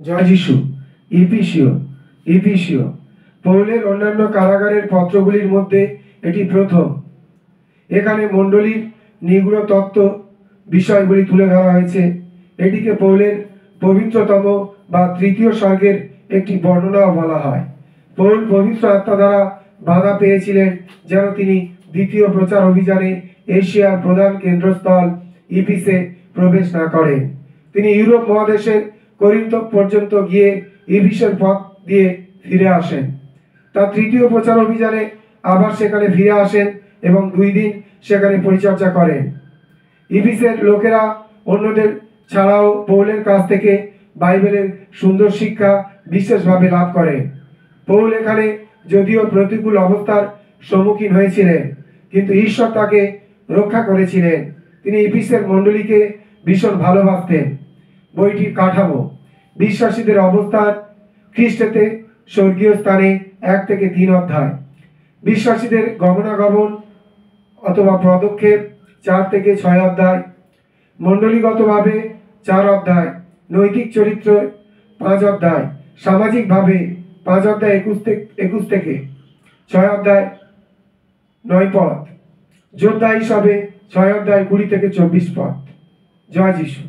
জয় যিশু। ইফিসীয় পৌলের অন্যান্য কারাগারের পত্রগুলির মধ্যে এটি প্রথম। এখানে মণ্ডলীর নিগূঢ় তত্ত্ব বিষয়গুলি তুলে ধরা হয়েছে। এটিকে পৌলের পবিত্রতম বা তৃতীয় স্বর্গের একটি বর্ণনাও বলা হয়। পৌল পবিত্র আত্মা দ্বারা বাধা পেয়েছিলেন যেন তিনি দ্বিতীয় প্রচার অভিযানে এশিয়ার প্রধান কেন্দ্রস্থল ইফিসে প্রবেশ না করেন। তিনি ইউরোপ মহাদেশের করিন্থ পর্যন্ত গিয়ে ইফিসের পথ দিয়ে ফিরে আসেন। তার তৃতীয় প্রচার অভিযানে আবার সেখানে ফিরে আসেন এবং 2 দিন সেখানে পরিচর্যা করেন। ইফিসের লোকেরা অন্যদের ছাড়াও পৌলের কাছ থেকে বাইবেলের সুন্দর শিক্ষা বিশেষভাবে লাভ করে। পৌল এখানে যদিও প্রতিকূল অবস্থার সম্মুখীন হয়েছিলেন, কিন্তু ঈশ্বর তাকে রক্ষা করেছিলেন। তিনি ইফিসের মণ্ডলীকে ভীষণ ভালোবাসতেন। বইটির কাঠামো: বিশ্বাসীদের অবস্থান খ্রিস্টেতে স্বর্গীয় স্থানে 1 থেকে 3 অধ্যায়, বিশ্বাসীদের গমনাগমন অথবা পদক্ষেপ 4 থেকে 6 অধ্যায়, মণ্ডলীগতভাবে 4 অধ্যায়, নৈতিক চরিত্র 5 অধ্যায়, সামাজিকভাবে 5 অধ্যায় 21 থেকে 6 অধ্যায় 9 পদ, যোদ্ধা হিসাবে 6 অধ্যায় 20 থেকে 24 পদ। জয় যিশু।